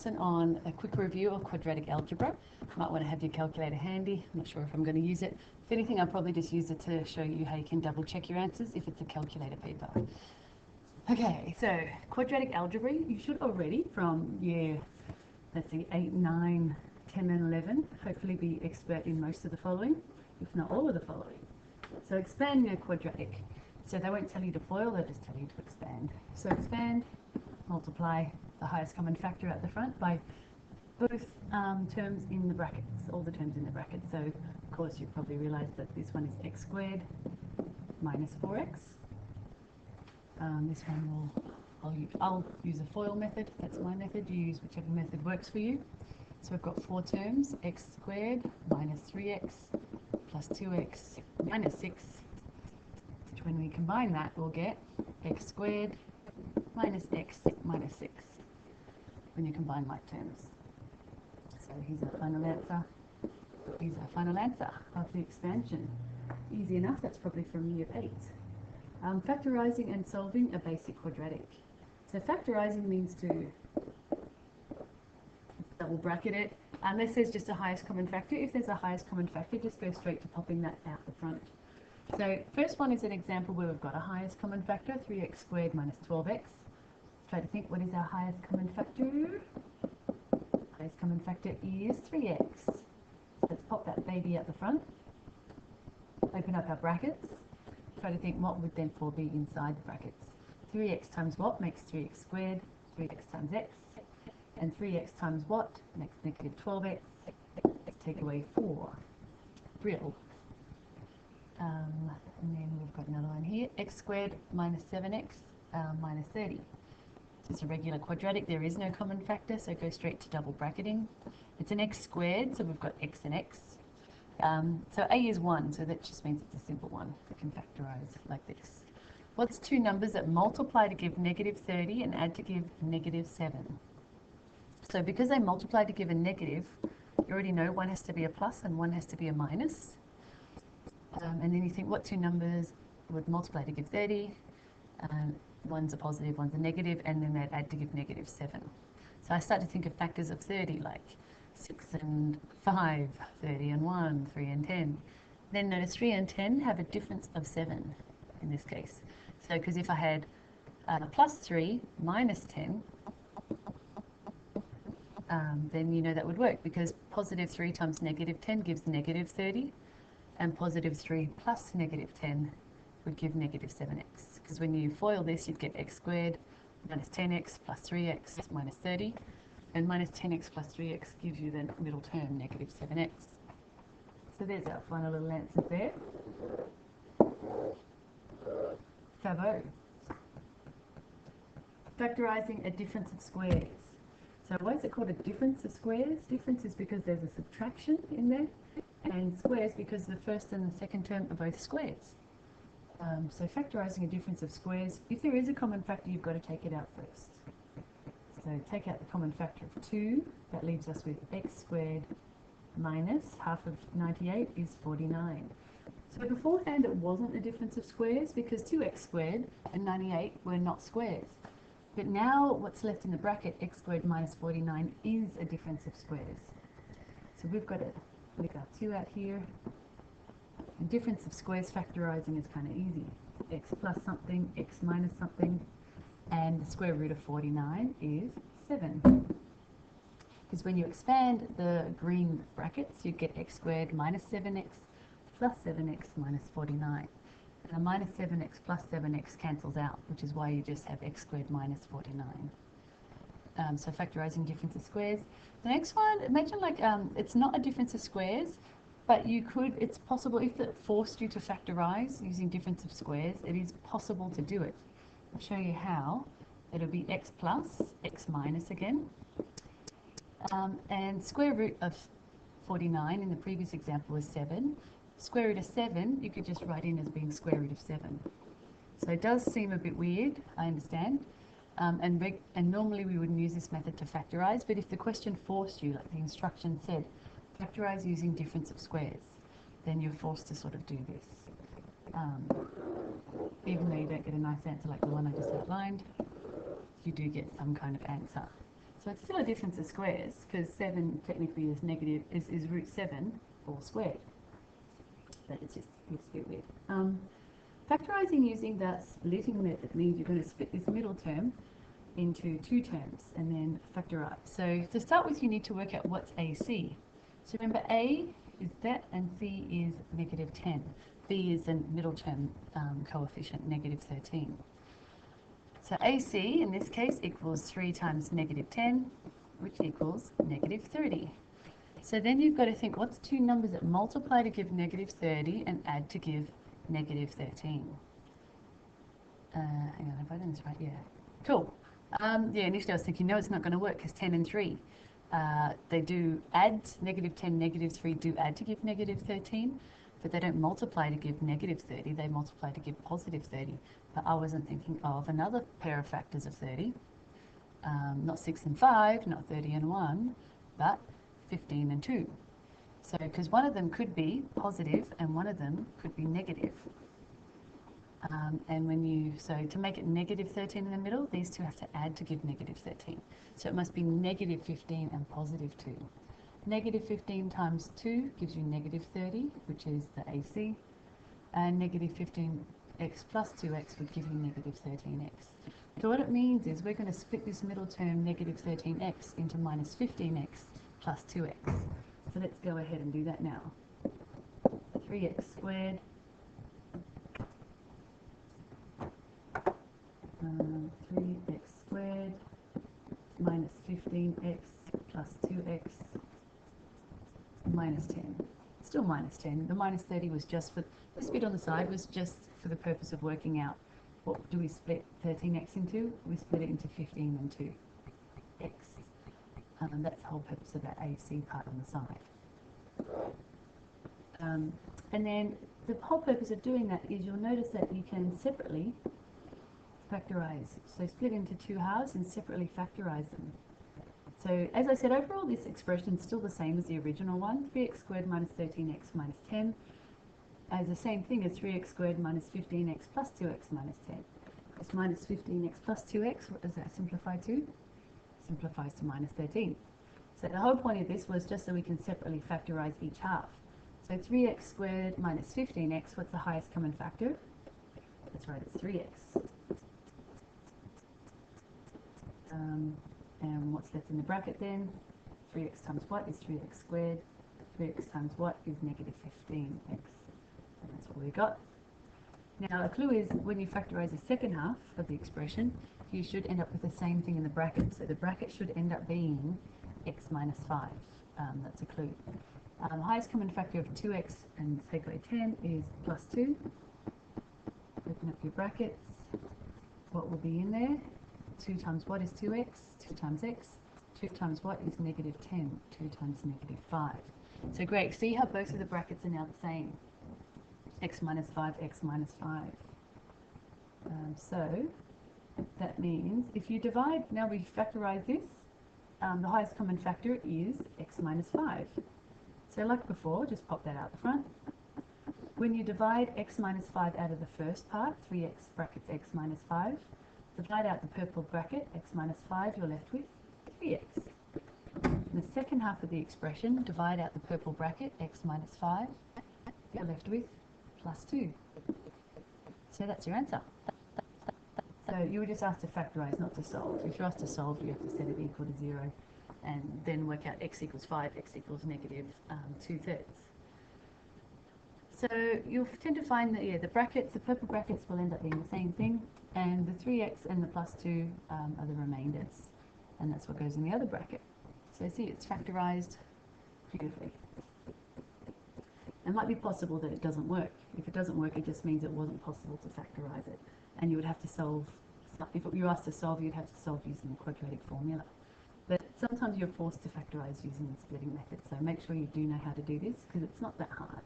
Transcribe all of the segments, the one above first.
On a quick review of quadratic algebra. Might want to have your calculator handy. I'm not sure if I'm going to use it. If anything, I'll probably just use it to show you how you can double check your answers if it's a calculator paper. Okay, so quadratic algebra, you should already from year, let's see, 8, 9, 10 and 11, hopefully be expert in most of the following, if not all of the following. So expand your quadratic. So they won't tell you to FOIL, they'll just tell you to expand. So expand, multiply the highest common factor at the front by both terms in the brackets, all the terms in the brackets. So of course you probably realised that this one is x squared minus 4x. This one I'll use a FOIL method, that's my method, you use whichever method works for you. So we've got four terms, x squared minus 3x plus 2x minus 6, which when we combine that we'll get x squared minus x minus 6 when you combine like terms. So here's our final answer. Here's our final answer of the expansion. Easy enough, that's probably from year 8. Factorizing and solving a basic quadratic. So factorizing means to double bracket it. This says just a highest common factor. If there's a highest common factor, just go straight to popping that out the front. So first one is an example where we've got a highest common factor, 3x squared minus 12x. Try to think, what is our highest common factor? Highest common factor is 3x. So let's pop that baby out the front. Open up our brackets. Try to think what would therefore be inside the brackets. 3x times what makes 3x squared? 3x times x. And 3x times what makes negative 12x. Let's take away 4. Brill. And then we've got another one here. X squared minus 7x minus 30. It's a regular quadratic, there is no common factor, so go straight to double bracketing. It's an x squared, so we've got x and x. So a is 1, so that just means it's a simple one. We can factorize like this. What's two numbers that multiply to give negative 30 and add to give negative 7? So because they multiply to give a negative, you already know one has to be a plus and one has to be a minus. And then you think, what two numbers would multiply to give 30? One's a positive, one's a negative, and then they'd add to give negative 7. So I start to think of factors of 30, like 6 and 5, 30 and 1, 3 and 10. Then notice 3 and 10 have a difference of 7 in this case. So because if I had plus 3 minus 10, then you know that would work, because positive 3 times negative 10 gives negative 30, and positive 3 plus negative 10 would give negative 7x. Because when you FOIL this, you'd get x squared minus 10x plus 3x minus 30. And minus 10x plus 3x gives you the middle term, negative 7x. So there's our final little answer there. Fabo. Factorizing a difference of squares. So why is it called a difference of squares? Difference is because there's a subtraction in there, and squares because the first and the second term are both squares. So factorizing a difference of squares, if there is a common factor, you've got to take it out first. So take out the common factor of 2, that leaves us with x squared minus half of 98 is 49. So beforehand it wasn't a difference of squares because 2x squared and 98 were not squares. But now what's left in the bracket, x squared minus 49, is a difference of squares. So we've got to leave our 2 out here. And difference of squares factorizing is kind of easy. X plus something, x minus something, and the square root of 49 is 7. Because when you expand the green brackets, you get x squared minus 7x plus 7x minus 49. And a minus 7x plus 7x cancels out, which is why you just have x squared minus 49. So factorizing difference of squares. The next one, imagine like it's not a difference of squares, but you could, it's possible, if it forced you to factorize using difference of squares, it is possible to do it. I'll show you how. It'll be x plus, x minus again. And square root of 49 in the previous example was 7. Square root of 7, you could just write in as being square root of 7. So it does seem a bit weird, I understand. And normally we wouldn't use this method to factorize, but if the question forced you, like the instruction said, factorize using difference of squares, then you're forced to sort of do this. Even though you don't get a nice answer like the one I just outlined, you do get some kind of answer. So it's still a difference of squares, because 7 technically is negative, is root 7 all squared. But it's just, looks a bit weird. Factorizing using that splitting method means you're going to split this middle term into two terms and then factorize. So to start with, you need to work out what's AC. So remember, A is that and C is negative 10. B is the middle term coefficient, negative 13. So AC in this case equals 3 times negative 10, which equals negative 30. So then you've got to think, what's two numbers that multiply to give negative 30 and add to give negative 13? Hang on, have I done this right? Yeah. Cool. Yeah, initially I was thinking, no, it's not going to work because 10 and 3, they do add, negative 10, negative 3 do add to give negative 13, but they don't multiply to give negative 30, they multiply to give positive 30. But I wasn't thinking of another pair of factors of 30, not 6 and 5, not 30 and 1, but 15 and 2. So, because one of them could be positive and one of them could be negative. And when you, so to make it negative 13 in the middle, these two have to add to give negative 13. So it must be negative 15 and positive 2. Negative 15 times 2 gives you negative 30, which is the AC. And negative 15x plus 2x would give you negative 13x. So what it means is we're going to split this middle term, negative 13x, into minus 15x plus 2x. So let's go ahead and do that now. 3x squared 3x squared minus 15x plus 2x minus 10. Still minus 10. The minus 30 was just for, this bit on the side was just for the purpose of working out what do we split 13x into? We split it into 15 and 2x. And that's the whole purpose of that AC part on the side. And then the whole purpose of doing that is you'll notice that you can separately factorize. So split into two halves and separately factorize them. So as I said, overall this expression is still the same as the original one, 3x squared minus 13x minus 10, as the same thing as 3x squared minus 15x plus 2x minus 10. It's minus 15x plus 2x, what does that simplify to? It simplifies to minus 13. So the whole point of this was just so we can separately factorize each half. So 3x squared minus 15x, what's the highest common factor? That's right, it's 3x. And what's left in the bracket then? 3x times what is 3x squared? 3x times what is negative 15x. And that's what we got. Now a clue is when you factorize the second half of the expression, you should end up with the same thing in the bracket. So the bracket should end up being x minus 5. That's a clue. Highest common factor of 2x and take away 10 is plus 2. Open up your brackets. What will be in there? 2 times what is 2x? 2 times x. 2 times what is negative 10? 2 times negative 5. So great, see how both of the brackets are now the same. X minus 5, x minus 5. So that means if you divide, now we factorize this, the highest common factor is x minus 5. So like before, just pop that out the front. When you divide x minus 5 out of the first part, 3x brackets x minus 5, divide out the purple bracket, x minus 5, you're left with 3x. In the second half of the expression, divide out the purple bracket, x minus 5, you're left with plus 2. So that's your answer. So you were just asked to factorize, not to solve. If you're asked to solve, you have to set it equal to 0 and then work out x equals 5, x equals negative 2/3. So you'll tend to find that, yeah, the brackets, the purple brackets will end up being the same thing, and the 3x and the plus 2 are the remainders, and that's what goes in the other bracket. So see, it's factorized beautifully. It might be possible that it doesn't work. If it doesn't work, it just means it wasn't possible to factorize it, and you would have to solve, if you were asked to solve, you'd have to solve using the quadratic formula. But sometimes you're forced to factorize using the splitting method, so make sure you do know how to do this, because it's not that hard.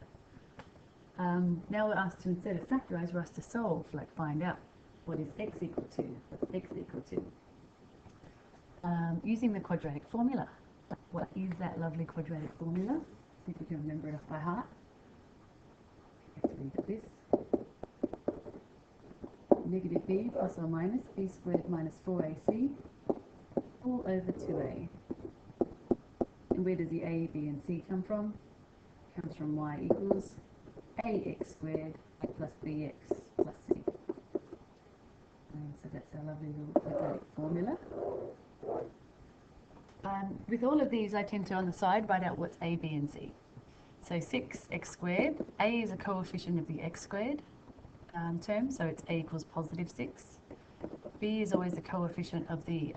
Now we're asked to, instead of factorize, we're asked to solve, like find out what is x equal to, what's x equal to. Using the quadratic formula. What is that lovely quadratic formula? See if you can remember it off by heart. You have to read it this. Negative b plus or minus b squared minus 4ac all over 2a. And where does the a, b, and c come from? It comes from y equals ax squared plus bx plus c. And so that's our lovely little quadratic formula. With all of these, I tend to, on the side, write out what's a, b, and c. So 6x squared, a is a coefficient of the x squared term, so it's a equals positive 6. B is always the coefficient of the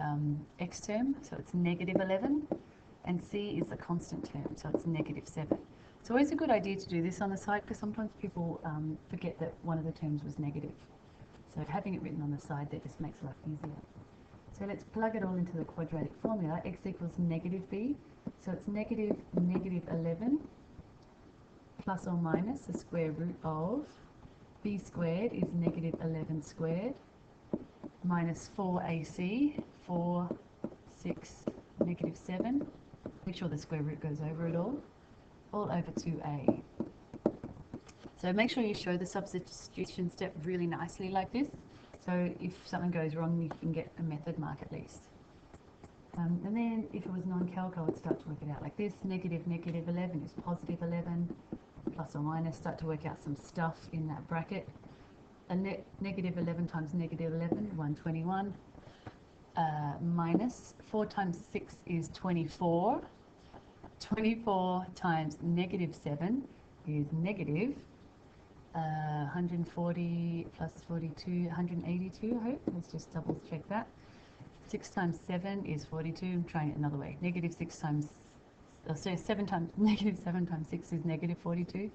x term, so it's negative 11. And c is the constant term, so it's negative 7. It's always a good idea to do this on the side because sometimes people forget that one of the terms was negative. So having it written on the side, that just makes life easier. So let's plug it all into the quadratic formula. X equals negative b, so it's negative 11 plus or minus the square root of b squared is negative 11 squared minus 4ac, 4, 6, negative 7. Make sure the square root goes over it all over 2a. So make sure you show the substitution step really nicely like this. So if something goes wrong, you can get a method mark at least. And then if it was non-calc, I would start to work it out like this. Negative 11 is positive 11, plus or minus. Start to work out some stuff in that bracket. Negative 11 times negative 11, 121. Minus 4 times 6 is 24. 24 times negative 7 is negative 140 plus 42, 182, I hope. Let's just double check that. 6 times 7 is 42. I'm trying it another way. Negative 6 times, negative 7 times 6 is negative 42.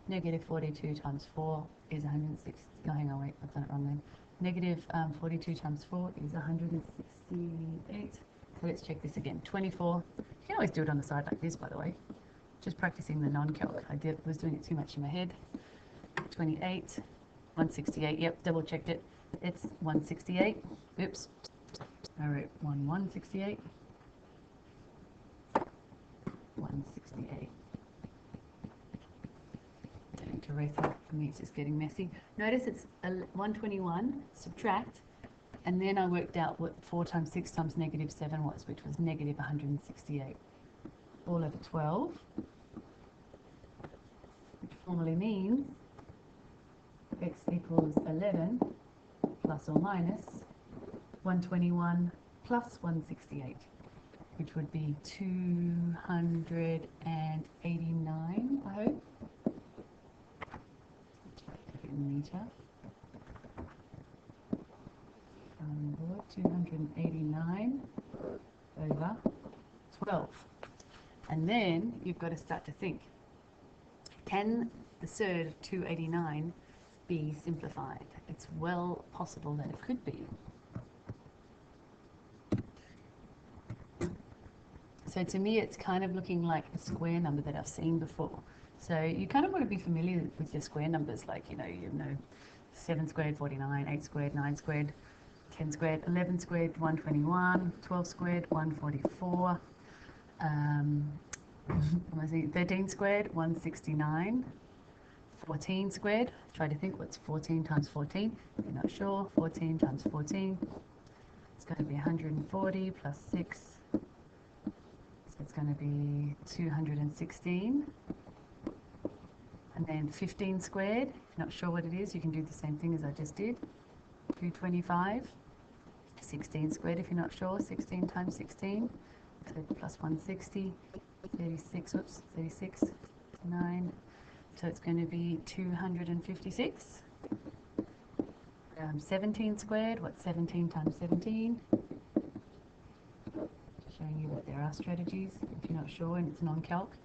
Negative 42 times 4 is 106. Oh, hang on, wait, I've done it wrong then. Negative 42 times 4 is 168. So let's check this again. 24. You can always do it on the side like this, by the way. Just practicing the non-calc. I was doing it too much in my head. 28, 168. Yep, double checked it. It's 168. Oops. I wrote 168. 168. Don't erase that for me, it's just getting messy. Notice it's 121, subtract, and then I worked out what 4 times 6 times negative 7 was, which was negative 168. All over 12, which formally means x equals 11 plus or minus 121 plus 168, which would be 289, I hope. Meter. 289 over 12. And then you've got to start to think, can the surd of 289 be simplified? It's well possible that it could be. So to me, it's kind of looking like a square number that I've seen before. So you kind of want to be familiar with your square numbers, like, you know, 7 squared, 49, 8 squared, 9 squared, 10 squared, 11 squared, 121, 12 squared, 144, 13 squared, 169, 14 squared. Try to think what's 14 times 14. If you're not sure, 14 times 14. It's going to be 140 plus 6. So it's going to be 216. And then 15 squared, if you're not sure what it is, you can do the same thing as I just did. 225. 16 squared, if you're not sure, 16 times 16. So plus 160. 36, whoops, 36, 9. So it's going to be 256. 17 squared, what's 17 times 17? Showing you that there are strategies, if you're not sure, and it's non-calc.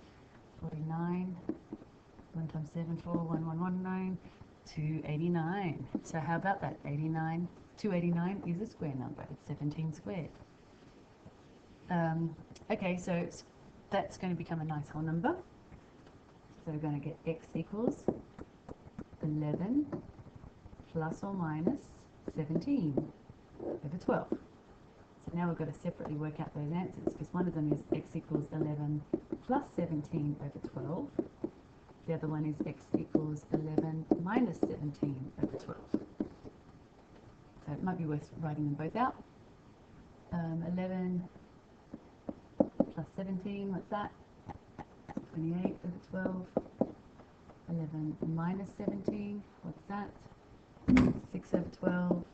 49. 1 times 7, 4, 1, 1, 1, 9, 289. So how about that? 89. 289 is a square number. It's 17 squared. Okay, so that's going to become a nice whole number. So we're going to get x equals 11 plus or minus 17 over 12. So now we've got to separately work out those answers, because one of them is x equals 11 plus 17 over 12. The other one is x equals 11 minus 17 over 12. So it might be worth writing them both out. 11 plus 17, what's that? 28 over 12. 11 minus 17, what's that? 6 over 12.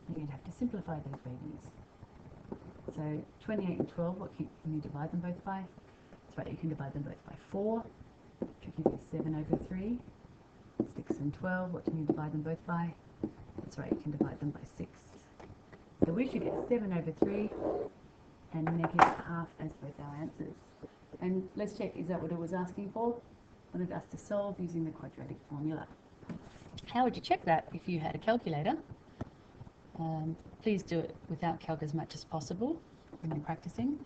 And you'd have to simplify those babies. So 28 and 12, what can you divide them both by? That's right, you can divide them both by 4, which will give you 7 over 3. 6 and 12, what can you divide them both by? That's right, you can divide them by 6. So we should get 7 over 3 and negative half as both our answers. And let's check, is that what it was asking for? I wanted us to solve using the quadratic formula. How would you check that if you had a calculator? Please do it without calc as much as possible when you're practicing,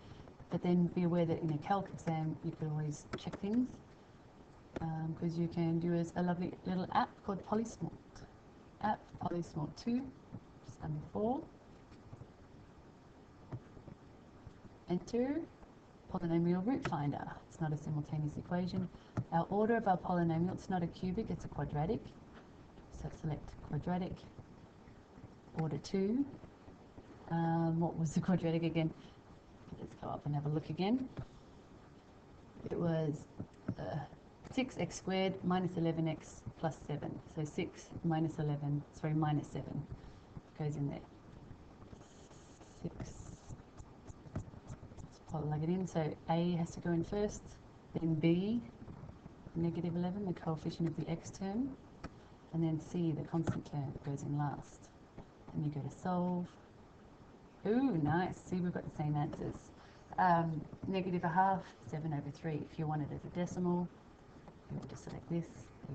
but then be aware that in a calc exam you can always check things, because you can use a lovely little app called Polysmart. App Polysmart 2, just number 4. Enter polynomial root finder. It's not a simultaneous equation. Our order of our polynomial, it's not a cubic, it's a quadratic. So select quadratic, order 2. What was the quadratic again? Let's go up and have a look again. It was 6x squared minus 11x plus 7. So 6 minus 11, sorry, minus 7 goes in there. 6. Let's plug it in. So A has to go in first, then B, negative 11, the coefficient of the x term, and then C, the constant term, goes in last. And you go to solve. Ooh, nice. See, we've got the same answers. Negative a half, 7 over 3. If you want it as a decimal, you would just select this.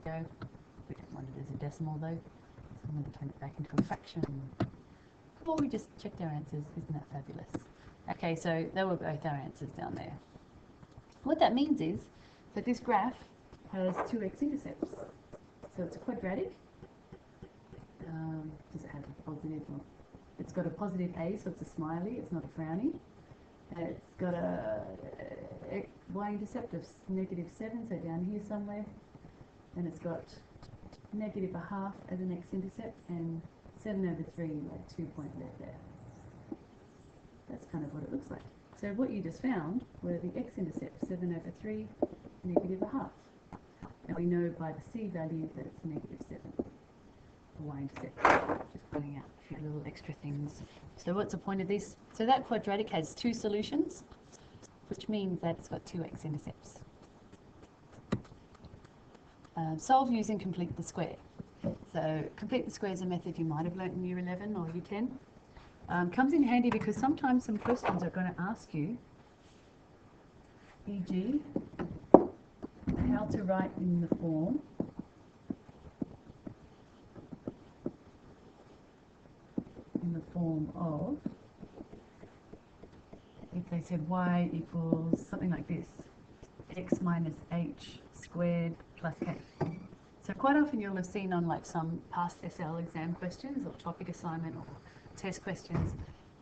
There you go. We don't want it as a decimal though, so I'm going to turn it back into a fraction. Well, we just checked our answers. Isn't that fabulous? Okay, so they were both our answers down there. What that means is that this graph has 2 x-intercepts. So it's a quadratic. Does it have a positive one? It's got a positive a, so it's a smiley, it's not a frowny. It's got a y-intercept of negative 7, so down here somewhere. And it's got negative a half as an x-intercept and 7 over 3, like 2 point left there. That's kind of what it looks like. So what you just found were the x-intercepts, 7 over 3, negative a half. And we know by the c value that it's negative 7. Y-intercept. Just pointing out a few little extra things. So what's the point of this? So that quadratic has 2 solutions, which means that it's got 2 x-intercepts. Solve using complete the square. So complete the square is a method you might have learnt in year 11 or year 10. Comes in handy because sometimes some questions are going to ask you, e.g., how to write in the form of, if they said y equals something like this, x minus h squared plus k. So quite often you'll have seen on like some past SL exam questions or topic assignment or test questions,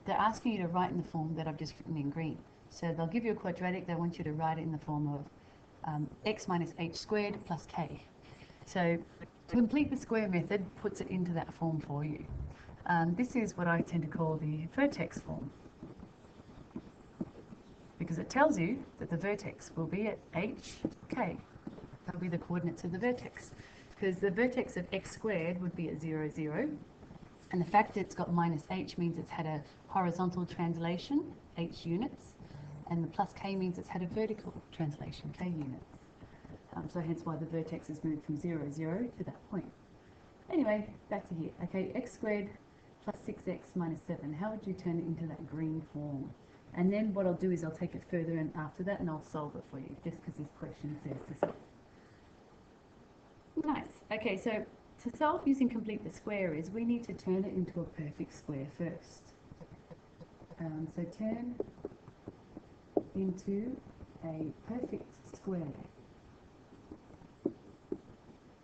they're asking you to write in the form that I've just written in green. So they'll give you a quadratic, they want you to write it in the form of x minus h squared plus k. So to complete the square method puts it into that form for you. This is what I tend to call the vertex form, because it tells you that the vertex will be at h, k. That'll be the coordinates of the vertex, because the vertex of x squared would be at 0, 0, and the fact that it's got minus h means it's had a horizontal translation, h units, and the plus k means it's had a vertical translation, k units. So hence why the vertex has moved from 0, 0 to that point. Anyway, back to here. Okay, x squared plus 6x minus 7. How would you turn it into that green form? And then what I'll do is I'll take it further and after that and I'll solve it for you, just because this question says to solve. Nice. Okay, so to solve using complete the square is we need to turn it into a perfect square first. So turn into a perfect square.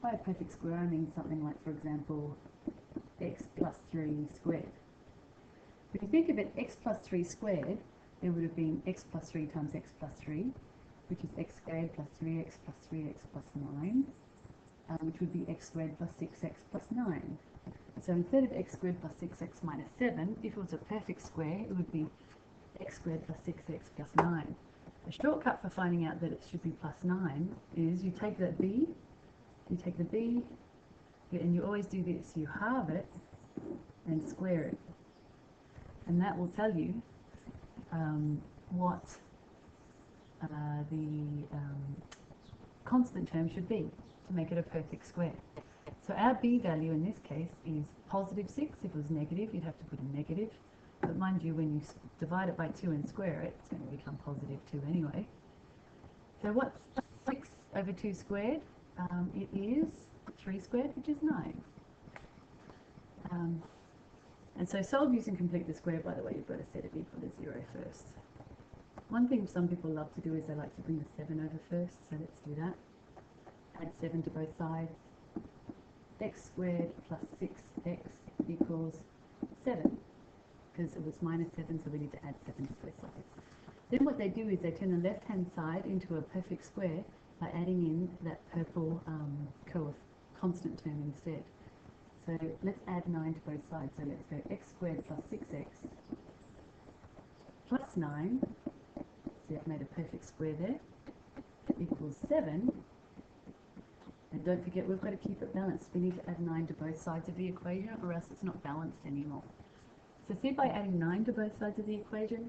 By a perfect square I mean something like, for example, x plus 3 squared. If you think of it, x plus 3 squared, it would have been x plus 3 times x plus 3, which is x squared plus 3x plus 3x plus 9, which would be x squared plus 6x plus 9. So instead of x squared plus 6x minus 7, if it was a perfect square, it would be x squared plus 6x plus 9. The shortcut for finding out that it should be plus 9 is you take that b, and you always do this, you halve it and square it. And that will tell you what the constant term should be to make it a perfect square. So our b value in this case is positive 6. If it was negative, you'd have to put a negative. But mind you, when you divide it by 2 and square it, it's going to become positive 2 anyway. So what's 6 over 2 squared? It is 3 squared, which is 9. And so solve using complete the square, by the way, you've got to set it equal to 0 first. One thing some people love to do is they like to bring the 7 over first, so let's do that. Add 7 to both sides. X squared plus 6x equals 7, because it was minus 7, so we need to add 7 to both sides. Then what they do is they turn the left-hand side into a perfect square by adding in that purple constant term instead. So let's add 9 to both sides. So let's go x squared plus 6x plus 9. See, I've made a perfect square there. Equals 7. And don't forget, we've got to keep it balanced. We need to add 9 to both sides of the equation, or else it's not balanced anymore. So see, by adding 9 to both sides of the equation,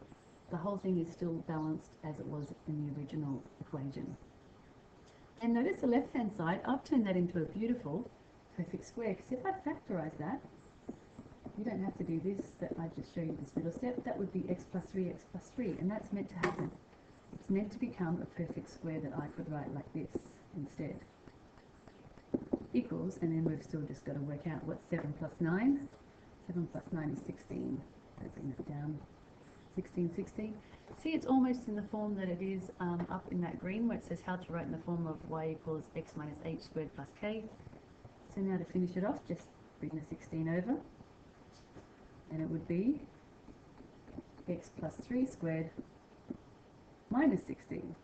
the whole thing is still balanced as it was in the original equation. And notice the left-hand side, I've turned that into a beautiful perfect square, because if I factorize that, you don't have to do this, that I just show you this middle step, that would be x plus 3, and that's meant to happen. It's meant to become a perfect square that I could write like this instead. Equals, and then we've still just got to work out what's 7 plus 9. 7 plus 9 is 16. So bring that down. 16, 16. See, it's almost in the form that it is up in that green, where it says how to write in the form of y equals x minus h squared plus k. So now to finish it off, just bring the 16 over, and it would be x plus 3 squared minus 16.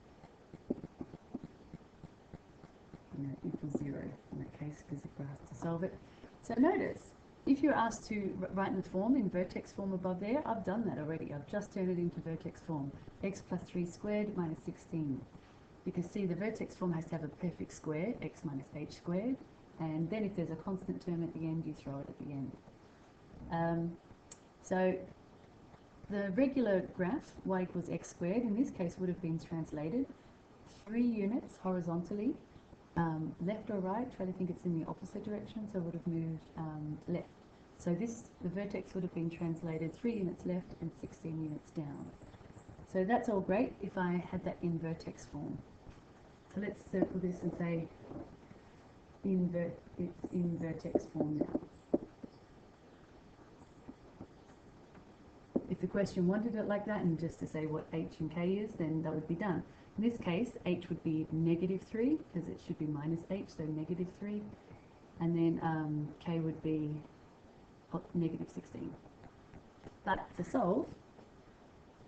And that equals 0 in that case, because if we're asked to solve it. So notice, if you're asked to write in the form, in vertex form above there, I've done that already. I've just turned it into vertex form. X plus 3 squared minus 16. Because see, the vertex form has to have a perfect square, x minus h squared. And then if there's a constant term at the end, you throw it at the end. So the regular graph, y equals x squared, in this case would have been translated 3 units horizontally, left or right. Try to think it's in the opposite direction, so it would have moved left. So the vertex would have been translated 3 units left and 16 units down. So that's all great if I had that in vertex form. So let's circle this and say it's in vertex form now. If the question wanted it like that, and just to say what h and k is, then that would be done. In this case, h would be negative 3, because it should be minus h, so negative 3. And then k would be negative 16. But to solve,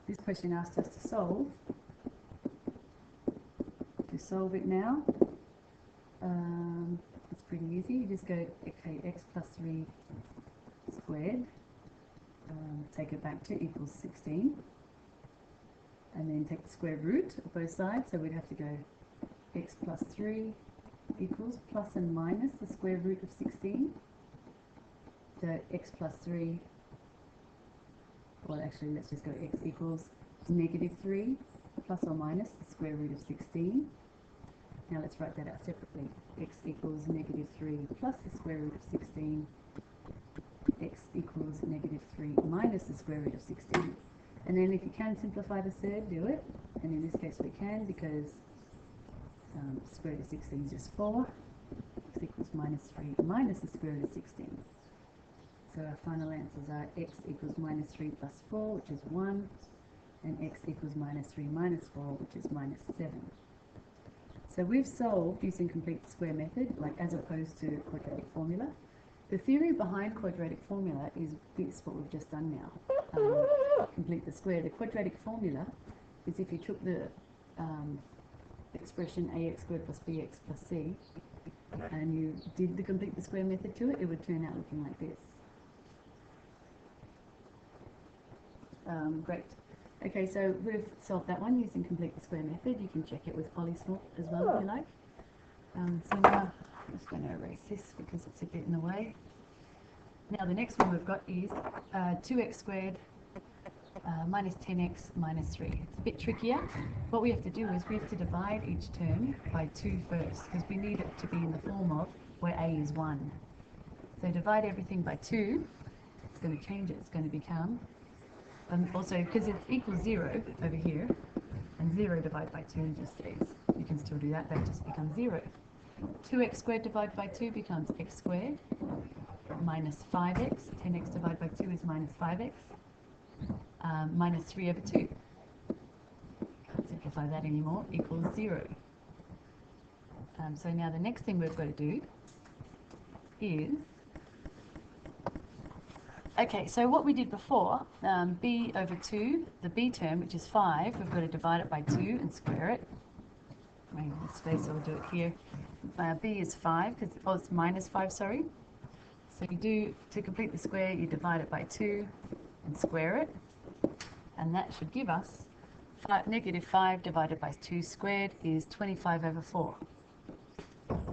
this question asked us to solve. To solve it now, it's pretty easy. You just go, okay, x plus 3 squared, take it back to equals 16. And then take the square root of both sides, so we'd have to go x plus 3 equals plus and minus the square root of 16. So x plus 3, well actually let's just go x equals negative 3 plus or minus the square root of 16. Now let's write that out separately. X equals negative 3 plus the square root of 16. X equals negative 3 minus the square root of 16. And then if you can simplify the third, do it. And in this case we can, because square root of 16 is just 4. X equals minus 3 minus the square root of 16. So our final answers are x equals minus 3 plus 4, which is 1, and x equals minus 3 minus 4, which is minus 7. So we've solved using complete square method, like as opposed to quadratic formula. The theory behind quadratic formula is this, what we've just done now. Complete the square. The quadratic formula is if you took the expression ax squared plus bx plus c and you did the complete the square method to it, it would turn out looking like this. Great. Okay, so we've solved that one using complete the square method. You can check it with polysmall as well if you like. So now I'm just going to erase this because it's a bit in the way. Now the next one we've got is 2x squared minus 10x minus 3. It's a bit trickier. What we have to do is we have to divide each term by 2 first, because we need it to be in the form of where a is 1. So divide everything by 2. It's going to change it. It's going to become, also because it equals 0 over here, and 0 divided by 2 just stays. You can still do that. That just becomes 0. 2x squared divided by 2 becomes x squared minus 5x. 10x divided by 2 is minus 5x. Minus 3 over 2. Can't simplify that anymore. Equals 0. So now the next thing we've got to do is, okay, so what we did before, b over 2, the b term, which is 5, we've got to divide it by 2 and square it. Maybe the space, I'll do it here. B is 5, because it's minus 5, sorry. So you do, to complete the square, you divide it by 2 and square it. And that should give us negative 5 divided by 2 squared is 25 over 4.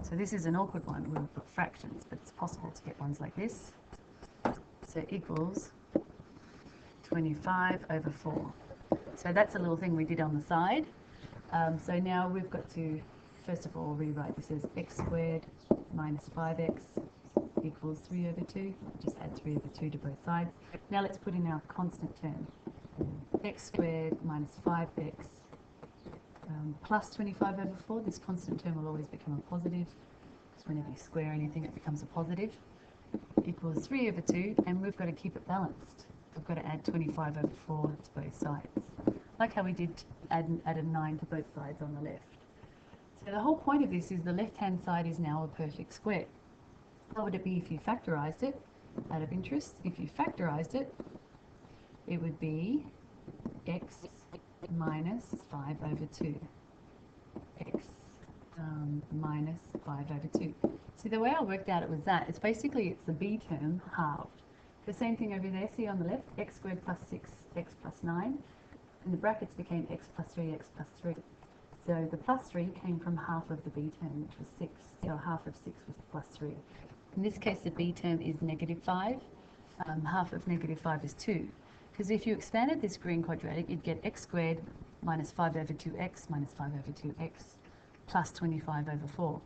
So this is an awkward one. We've got fractions, but it's possible to get ones like this. So equals 25 over 4. So that's a little thing we did on the side. So now we've got to, first of all, rewrite this as x squared minus 5x equals 3 over 2. Just add 3 over 2 to both sides. Now let's put in our constant term. X squared minus 5x plus 25 over 4. This constant term will always become a positive, because whenever you square anything it becomes a positive, equals 3 over 2, and we've got to keep it balanced. We've got to add 25 over 4 to both sides, like how we did add a 9 to both sides on the left. So the whole point of this is the left hand side is now a perfect square. What would it be if you factorized it? Out of interest, if you factorized it, it would be x minus 5 over 2. X minus 5 over 2. See, the way I worked out it was that. It's basically, it's the b term halved. The same thing over there, see on the left, x squared plus 6, x plus 9. And the brackets became x plus 3, x plus 3. So the plus 3 came from half of the b term, which was 6. So half of 6 was plus 3. In this case, the b term is negative 5. Half of negative 5 is 2. Because if you expanded this green quadratic, you'd get x squared minus 5 over 2x minus 5 over 2x plus 25 over 4.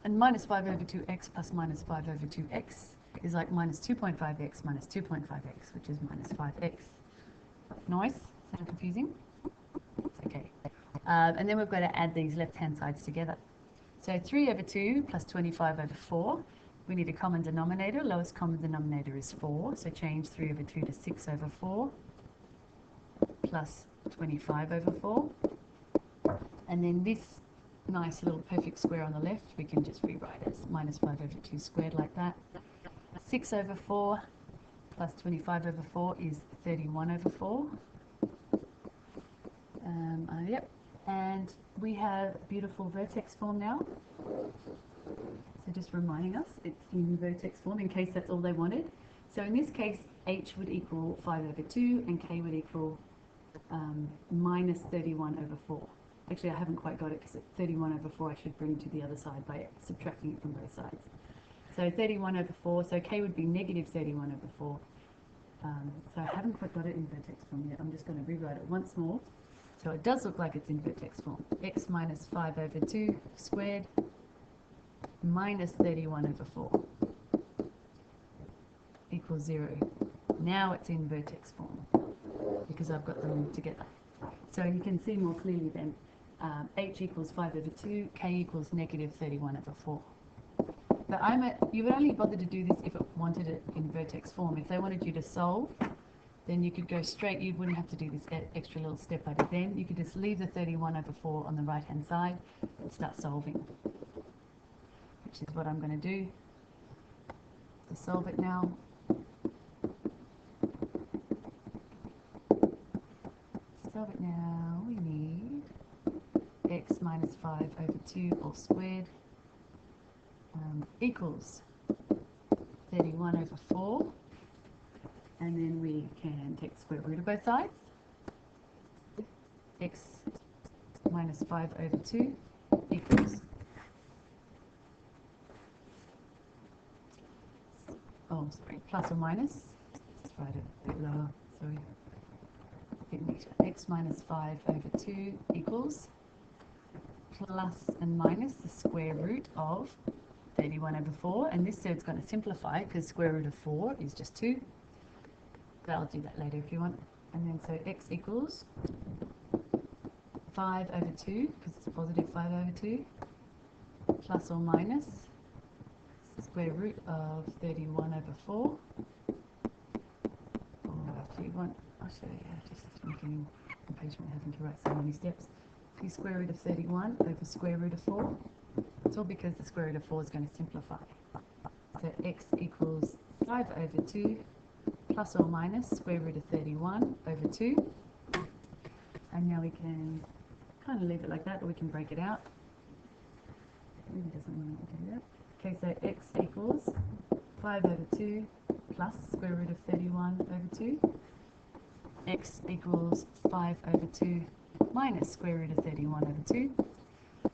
And minus 5 over 2x plus minus 5 over 2x is like minus 2.5x minus 2.5x, which is minus 5x. Nice? Sound confusing? Okay. And then we've got to add these left-hand sides together. So 3 over 2 plus 25 over 4. We need a common denominator. Lowest common denominator is 4. So change 3 over 2 to 6 over 4 plus 25 over 4. And then this nice little perfect square on the left, we can just rewrite as minus 5 over 2 squared like that. 6 over 4 plus 25 over 4 is 31 over 4. Yep. And we have beautiful vertex form now. So just reminding us, it's in vertex form in case that's all they wanted. So in this case, h would equal 5 over 2 and k would equal minus 31 over 4. Actually, I haven't quite got it because 31 over 4 I should bring to the other side by subtracting it from both sides. So 31 over 4, so k would be negative 31 over 4. So I haven't quite got it in vertex form yet. I'm just going to rewrite it once more. So it does look like it's in vertex form. X minus 5 over 2 squared minus 31 over 4 equals 0. Now it's in vertex form because I've got them together. So you can see more clearly then, h equals 5 over 2, k equals negative 31 over 4. But you would only bother to do this if it wanted it in vertex form. If they wanted you to solve, then you could go straight, you wouldn't have to do this extra little step over then. You could just leave the 31 over 4 on the right hand side and start solving, which is what I'm going to do to solve it now. To solve it now, we need x minus 5 over 2 all squared equals 31 over 4. And then we can take the square root of both sides. x minus 5 over 2 equals, plus or minus, let's write it a bit lower, sorry, a bit neater, x minus 5 over 2 equals plus and minus the square root of 31 over 4, and this third's going to simplify because square root of 4 is just 2, but I'll do that later if you want. And then so x equals 5 over 2, because it's a positive 5 over 2, plus or minus square root of 31 over 4. Or if you want, I'll show you, just making impatient having to write so many steps. The square root of 31 over square root of 4. It's all because the square root of 4 is going to simplify. So x equals 5 over 2 plus or minus square root of 31 over 2. And now we can kind of leave it like that, or we can break it out. It really doesn't want to do that. Okay, so x equals 5 over 2 plus square root of 31 over 2. X equals 5 over 2 minus square root of 31 over 2,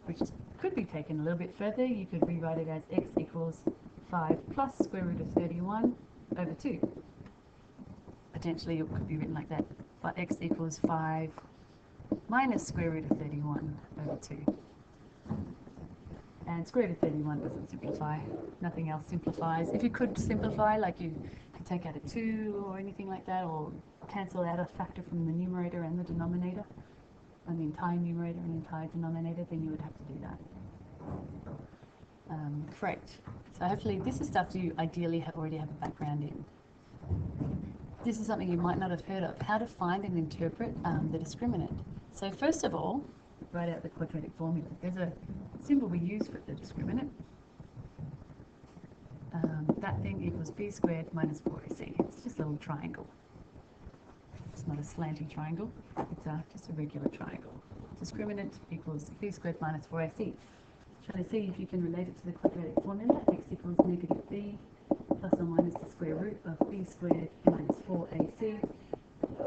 which could be taken a little bit further. You could rewrite it as x equals 5 plus square root of 31 over 2. Potentially it could be written like that, but x equals 5 minus square root of 31 over 2. And square root of 31 doesn't simplify. Nothing else simplifies. If you could simplify, like you could take out a 2 or anything like that, or cancel out a factor from the numerator and the denominator, and the entire numerator and entire denominator, then you would have to do that. Great. So hopefully this is stuff you ideally already have a background in. This is something you might not have heard of, how to find and interpret the discriminant. So first of all, write out the quadratic formula. There's a symbol we use for the discriminant. That thing equals b squared minus 4ac. It's just a little triangle. It's not a slanting triangle, it's just a regular triangle. Discriminant equals b squared minus 4ac. Trying to see if you can relate it to the quadratic formula. X equals negative b plus or minus the square root of b squared minus 4ac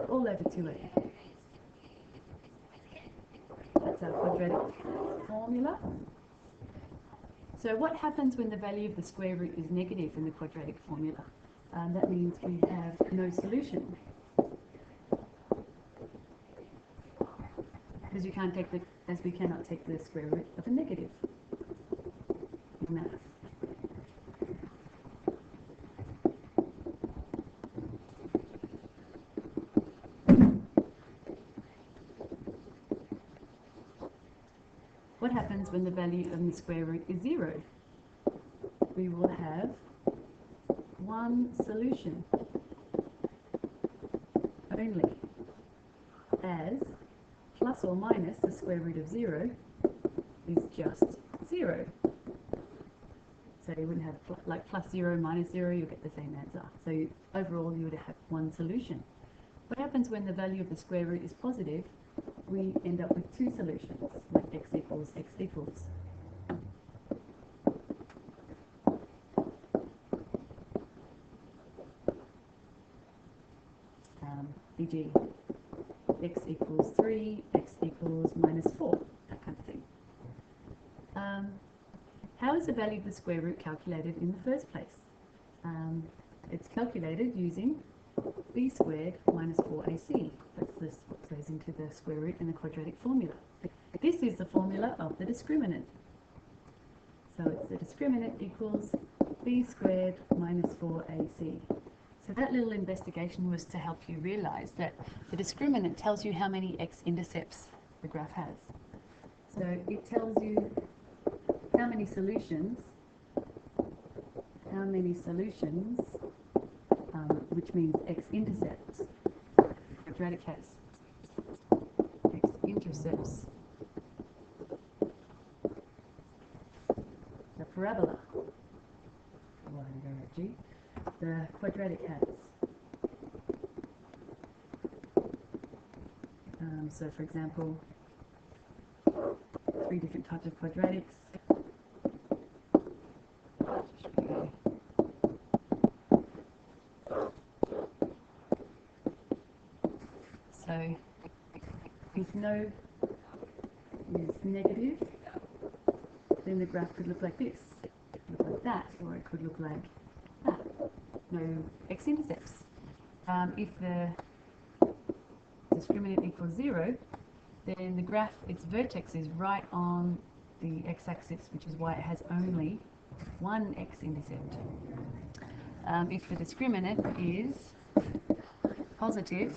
all over 2a. That's our quadratic formula. So what happens when the value of the square root is negative in the quadratic formula? That means we have no solution. Because you can't take as we cannot take the square root of a negative in math. What happens when the value of the square root is 0? We will have one solution only, as plus or minus the square root of 0 is just 0. So you wouldn't have like plus 0 minus 0, you'll get the same answer. So overall you would have one solution. What happens when the value of the square root is positive? We end up with two solutions, like x equals x equals. E.g. x equals 3, x equals minus 4, that kind of thing. How is the value of the square root calculated in the first place? It's calculated using b squared minus 4ac. That's what goes into the square root in the quadratic formula. This is the formula of the discriminant. So it's the discriminant equals b squared minus 4ac. So that little investigation was to help you realize that the discriminant tells you how many x-intercepts the graph has. So it tells you how many solutions, which means x-intercepts, quadratic has x-intercepts the parabola, the quadratic has. So for example, 3 different types of quadratics. So if no is negative, then the graph could look like this, look like that, or it could look like that. No x-intercepts. If the discriminant equals 0, then the graph, its vertex is right on the x-axis, which is why it has only one x-intercept. If the discriminant is positive,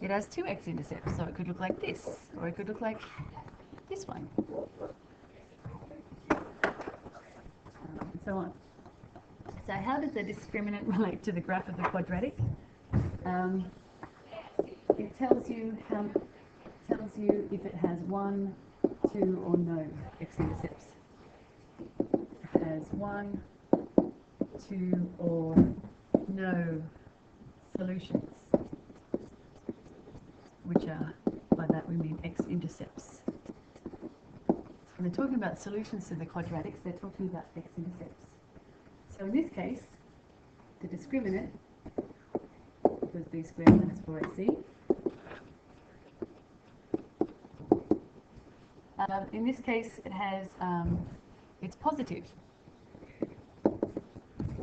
it has two x-intercepts, so it could look like this, or it could look like this one, and so on. So how does the discriminant relate to the graph of the quadratic? It tells you if it has 1, 2, or no x-intercepts. If it has 1, 2, or no solutions, which are, by that we mean x-intercepts. When they're talking about solutions to the quadratics, they're talking about x-intercepts. So in this case, the discriminant equals b squared minus 4ac. In this case, it has it's positive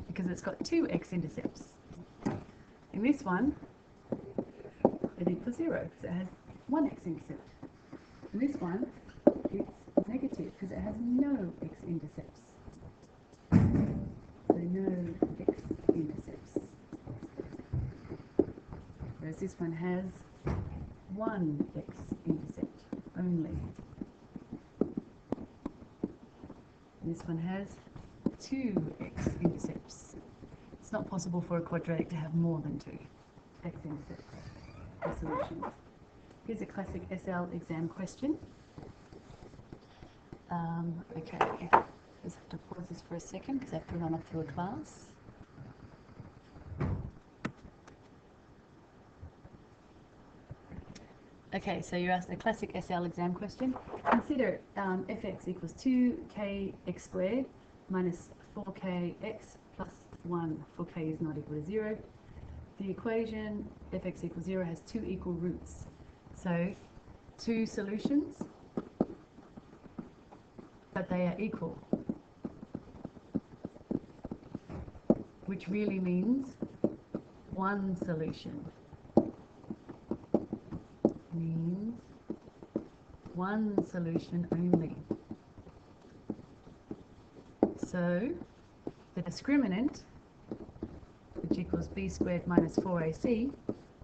because it's got two x-intercepts. In this one, it equals 0 because it has one x-intercept. In this one, it's negative because it has no x-intercepts. So no x-intercepts. Whereas this one has one x-intercept only. This one has two x-intercepts. It's not possible for a quadratic to have more than two x-intercepts for solutions. Here's a classic SL exam question. Okay, I just have to pause this for a second because I have to run off to a class. Okay, so you're asked a classic SL exam question. Consider fx equals 2k x squared minus 4k x plus 1 for k is not equal to 0. The equation fx equals 0 has two equal roots. So two solutions, but they are equal, which really means one solution. Means one solution only. So the discriminant, which equals b squared minus 4ac,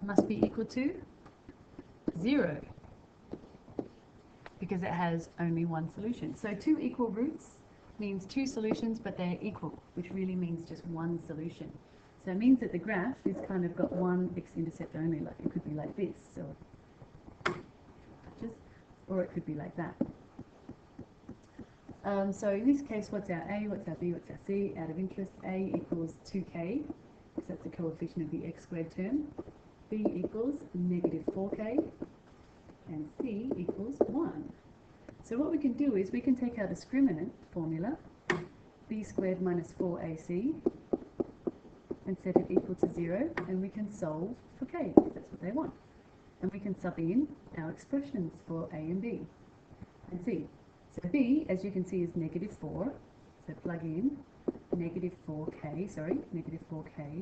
must be equal to 0 because it has only one solution. So two equal roots means two solutions, but they're equal, which really means just one solution. So it means that the graph is kind of got one x-intercept only, like it could be like this, or it could be like that. So in this case, what's our a, what's our b, what's our c? Out of interest, a equals 2k, because that's the coefficient of the x squared term. B equals negative 4k, and c equals 1. So what we can do is we can take our discriminant formula, b squared minus 4ac, and set it equal to 0, and we can solve for k, because that's what they want. And we can sub in our expressions for a and b and c. So b, as you can see, is negative 4. So plug in negative 4k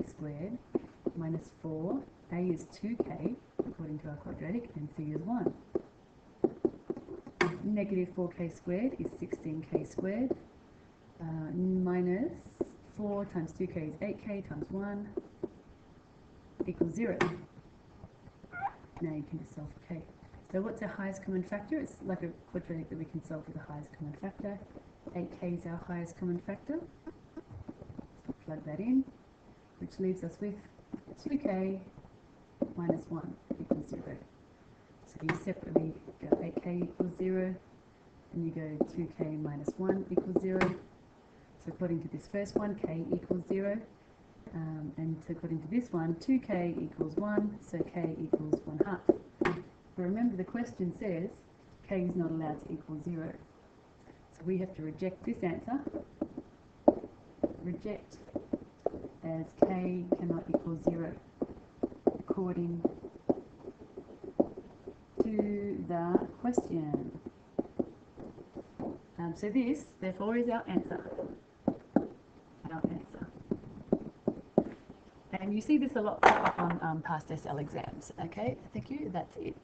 squared minus 4. A is 2k, according to our quadratic, and c is 1. Negative 4k squared is 16k squared, minus 4 times 2k is 8k times 1 equals 0. Now you can just solve for k. So what's our highest common factor? It's like a quadratic that we can solve for the highest common factor. 8k is our highest common factor. Plug that in, which leaves us with 2k minus 1 equals 0. So you separately go 8k equals 0, and you go 2k minus 1 equals 0. So according to this first one, k equals 0. And according to this one, 2k equals 1, so k equals 1/2. But remember, the question says k is not allowed to equal 0. So we have to reject this answer. Reject as k cannot equal 0 according to to the question. So this, therefore, is our answer. And you see this a lot on past SL exams. Okay, thank you. That's it.